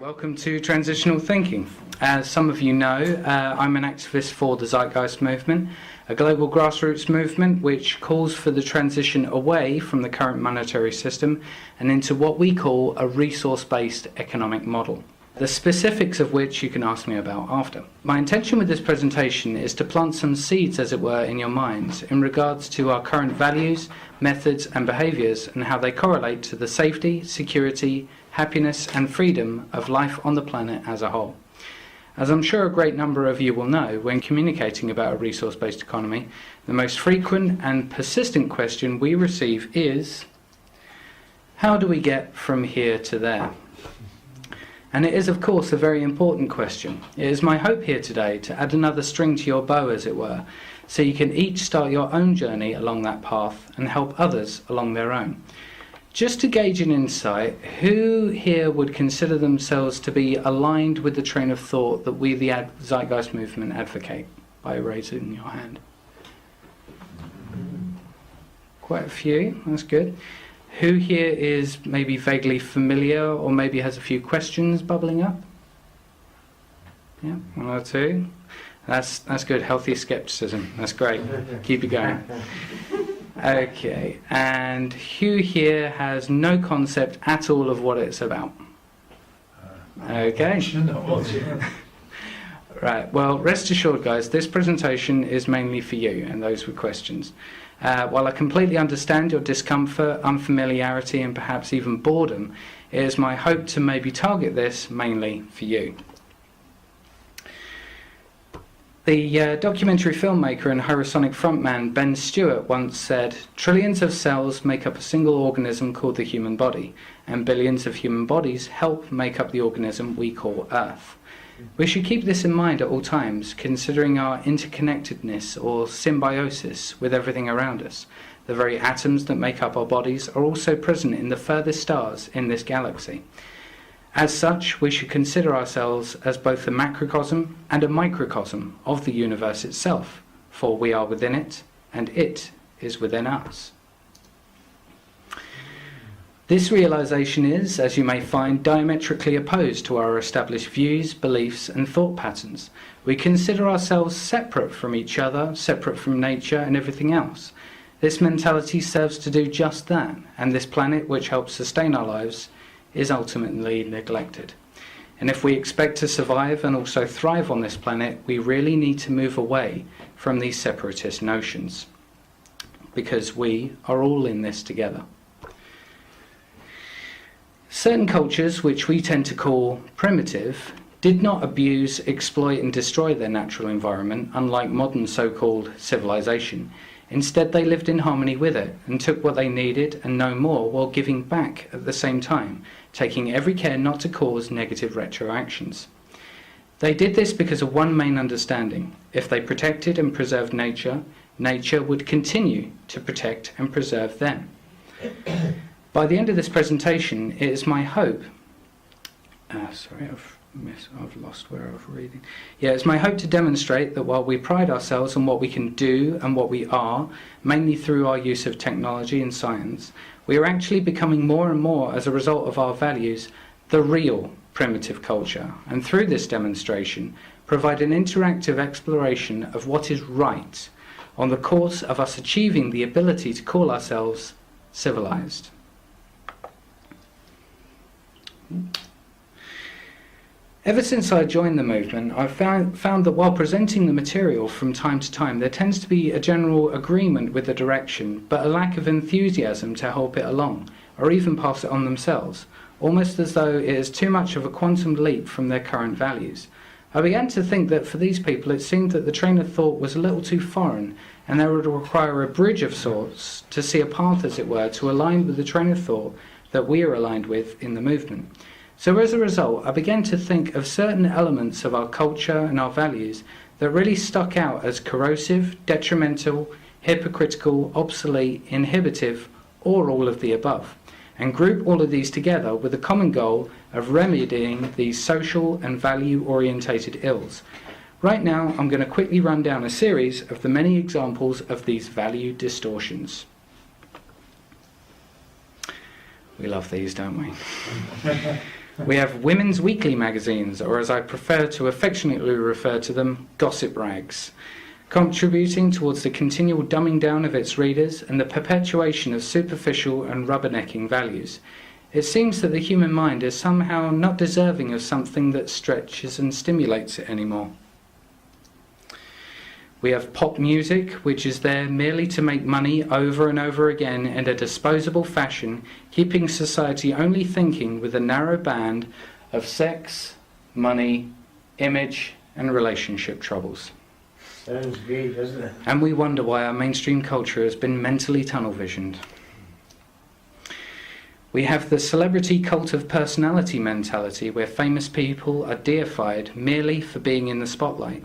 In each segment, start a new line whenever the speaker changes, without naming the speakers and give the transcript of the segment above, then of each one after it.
Welcome to Transitional Thinking. As some of you know, I'm an activist for the Zeitgeist movement, a global grassroots movement which calls for the transition away from the current monetary system and into what we call a resource-based economic model, the specifics of which you can ask me about after. My intention with this presentation is to plant some seeds, as it were, in your minds in regards to our current values, methods and behaviours and how they correlate to the safety, security, happiness and freedom of life on the planet as a whole. As I'm sure a great number of you will know, when communicating about a resource-based economy, the most frequent and persistent question we receive is, how do we get from here to there? And it is, of course, a very important question. It is my hope here today to add another string to your bow, as it were, so you can each start your own journey along that path and help others along their own. Just to gauge an insight, who here would consider themselves to be aligned with the train of thought that we, the Zeitgeist movement, advocate? By raising your hand. Quite a few, that's good. Who here is maybe vaguely familiar or maybe has a few questions bubbling up? Yeah, one or two. That's good, healthy skepticism. That's great. Keep it going. Okay, and who here has no concept at all of what it's about? Okay. Right, well, rest assured, guys, this presentation is mainly for you and those with questions. While I completely understand your discomfort, unfamiliarity, and perhaps even boredom, it is my hope to maybe target this mainly for you. The documentary filmmaker and Horisonic frontman Ben Stewart once said, "Trillions of cells make up a single organism called the human body, and billions of human bodies help make up the organism we call Earth." We should keep this in mind at all times, considering our interconnectedness or symbiosis with everything around us. The very atoms that make up our bodies are also present in the furthest stars in this galaxy. As such, we should consider ourselves as both a macrocosm and a microcosm of the universe itself, for we are within it, and it is within us. This realization is, as you may find, diametrically opposed to our established views, beliefs, and thought patterns. We consider ourselves separate from each other, separate from nature and everything else. This mentality serves to do just that, and this planet, which helps sustain our lives, is ultimately neglected. And if we expect to survive and also thrive on this planet, we really need to move away from these separatist notions, because we are all in this together. Certain cultures, which we tend to call primitive, did not abuse, exploit and destroy their natural environment, unlike modern so-called civilization. Instead, they lived in harmony with it and took what they needed and no more, while giving back at the same time, taking every care not to cause negative retroactions. They did this because of one main understanding: if they protected and preserved nature, nature would continue to protect and preserve them. By the end of this presentation, it is my hope... I've lost where I was reading. Yeah, it's my hope to demonstrate that while we pride ourselves on what we can do and what we are, mainly through our use of technology and science, we are actually becoming more and more, as a result of our values, the real primitive culture. And through this demonstration, provide an interactive exploration of what is right on the course of us achieving the ability to call ourselves civilized. Ever since I joined the movement, I've found that while presenting the material from time to time, there tends to be a general agreement with the direction, but a lack of enthusiasm to help it along, or even pass it on themselves, almost as though it is too much of a quantum leap from their current values. I began to think that for these people it seemed that the train of thought was a little too foreign, and they would require a bridge of sorts to see a path, as it were, to align with the train of thought that we are aligned with in the movement. So as a result, I began to think of certain elements of our culture and our values that really stuck out as corrosive, detrimental, hypocritical, obsolete, inhibitive, or all of the above, and group all of these together with the common goal of remedying these social and value-orientated ills. Right now, I'm going to quickly run down a series of the many examples of these value distortions. We love these, don't we? We have women's weekly magazines, or as I prefer to affectionately refer to them, gossip rags, contributing towards the continual dumbing down of its readers and the perpetuation of superficial and rubbernecking values. It seems that the human mind is somehow not deserving of something that stretches and stimulates it anymore. We have pop music, which is there merely to make money over and over again in a disposable fashion, keeping society only thinking with a narrow band of sex, money, image, and relationship troubles.
Sounds great, doesn't it?
And we wonder why our mainstream culture has been mentally tunnel-visioned. We have the celebrity cult of personality mentality, where famous people are deified merely for being in the spotlight.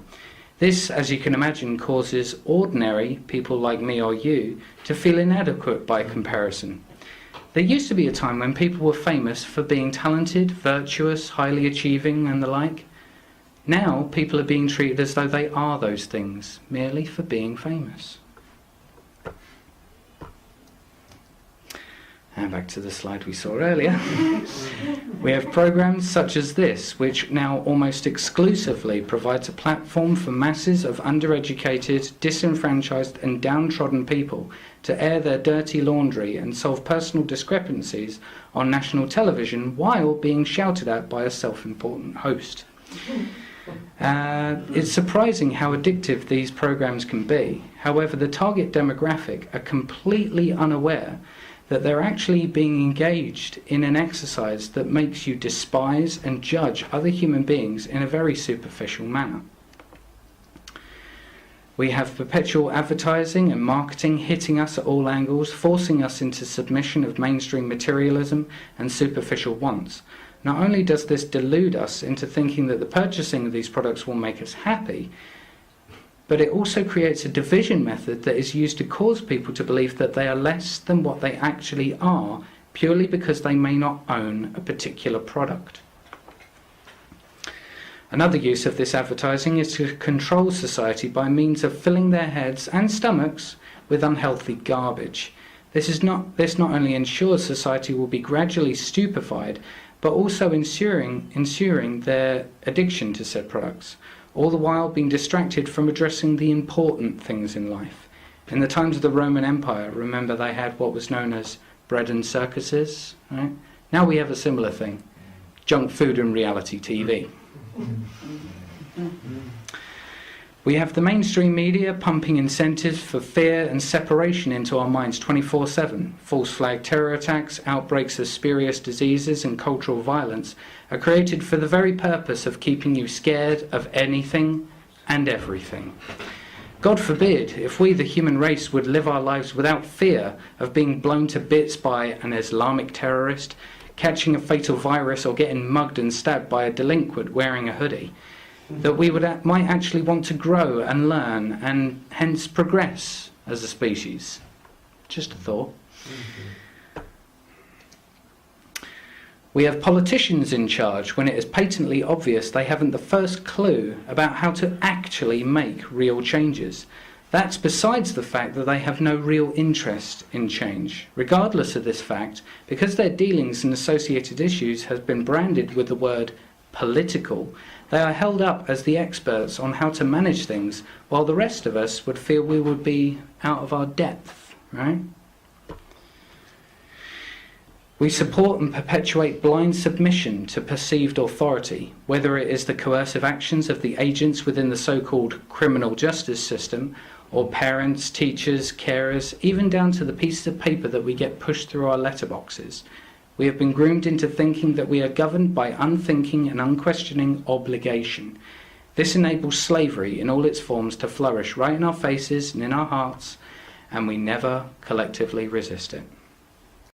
This, as you can imagine, causes ordinary people like me or you to feel inadequate by comparison. There used to be a time when people were famous for being talented, virtuous, highly achieving, and the like. Now people are being treated as though they are those things, merely for being famous. And back to the slide we saw earlier. We have programs such as this, which now almost exclusively provides a platform for masses of undereducated, disenfranchised and downtrodden people to air their dirty laundry and solve personal discrepancies on national television while being shouted at by a self-important host. It's surprising how addictive these programs can be. However, the target demographic are completely unaware that they're actually being engaged in an exercise that makes you despise and judge other human beings in a very superficial manner. We have perpetual advertising and marketing hitting us at all angles, forcing us into submission of mainstream materialism and superficial wants. Not only does this delude us into thinking that the purchasing of these products will make us happy, but it also creates a division method that is used to cause people to believe that they are less than what they actually are, purely because they may not own a particular product. Another use of this advertising is to control society by means of filling their heads and stomachs with unhealthy garbage. This not only ensures society will be gradually stupefied, but also ensuring their addiction to said products, all the while being distracted from addressing the important things in life. In the times of the Roman Empire, remember they had what was known as bread and circuses, right? Now we have a similar thing, junk food and reality TV. We have the mainstream media pumping incentives for fear and separation into our minds 24/7. False flag terror attacks, outbreaks of spurious diseases and cultural violence are created for the very purpose of keeping you scared of anything and everything. God forbid if we, the human race, would live our lives without fear of being blown to bits by an Islamic terrorist, catching a fatal virus, or getting mugged and stabbed by a delinquent wearing a hoodie. That we might actually want to grow and learn and hence progress as a species. Just a thought. We have politicians in charge when it is patently obvious they haven't the first clue about how to actually make real changes. That's besides the fact that they have no real interest in change. Regardless of this fact, because their dealings and associated issues have been branded with the word political, they are held up as the experts on how to manage things, while the rest of us would feel we would be out of our depth, right? We support and perpetuate blind submission to perceived authority, whether it is the coercive actions of the agents within the so-called criminal justice system, or parents, teachers, carers, even down to the pieces of paper that we get pushed through our letterboxes. We have been groomed into thinking that we are governed by unthinking and unquestioning obligation. This enables slavery in all its forms to flourish right in our faces and in our hearts, and we never collectively resist it.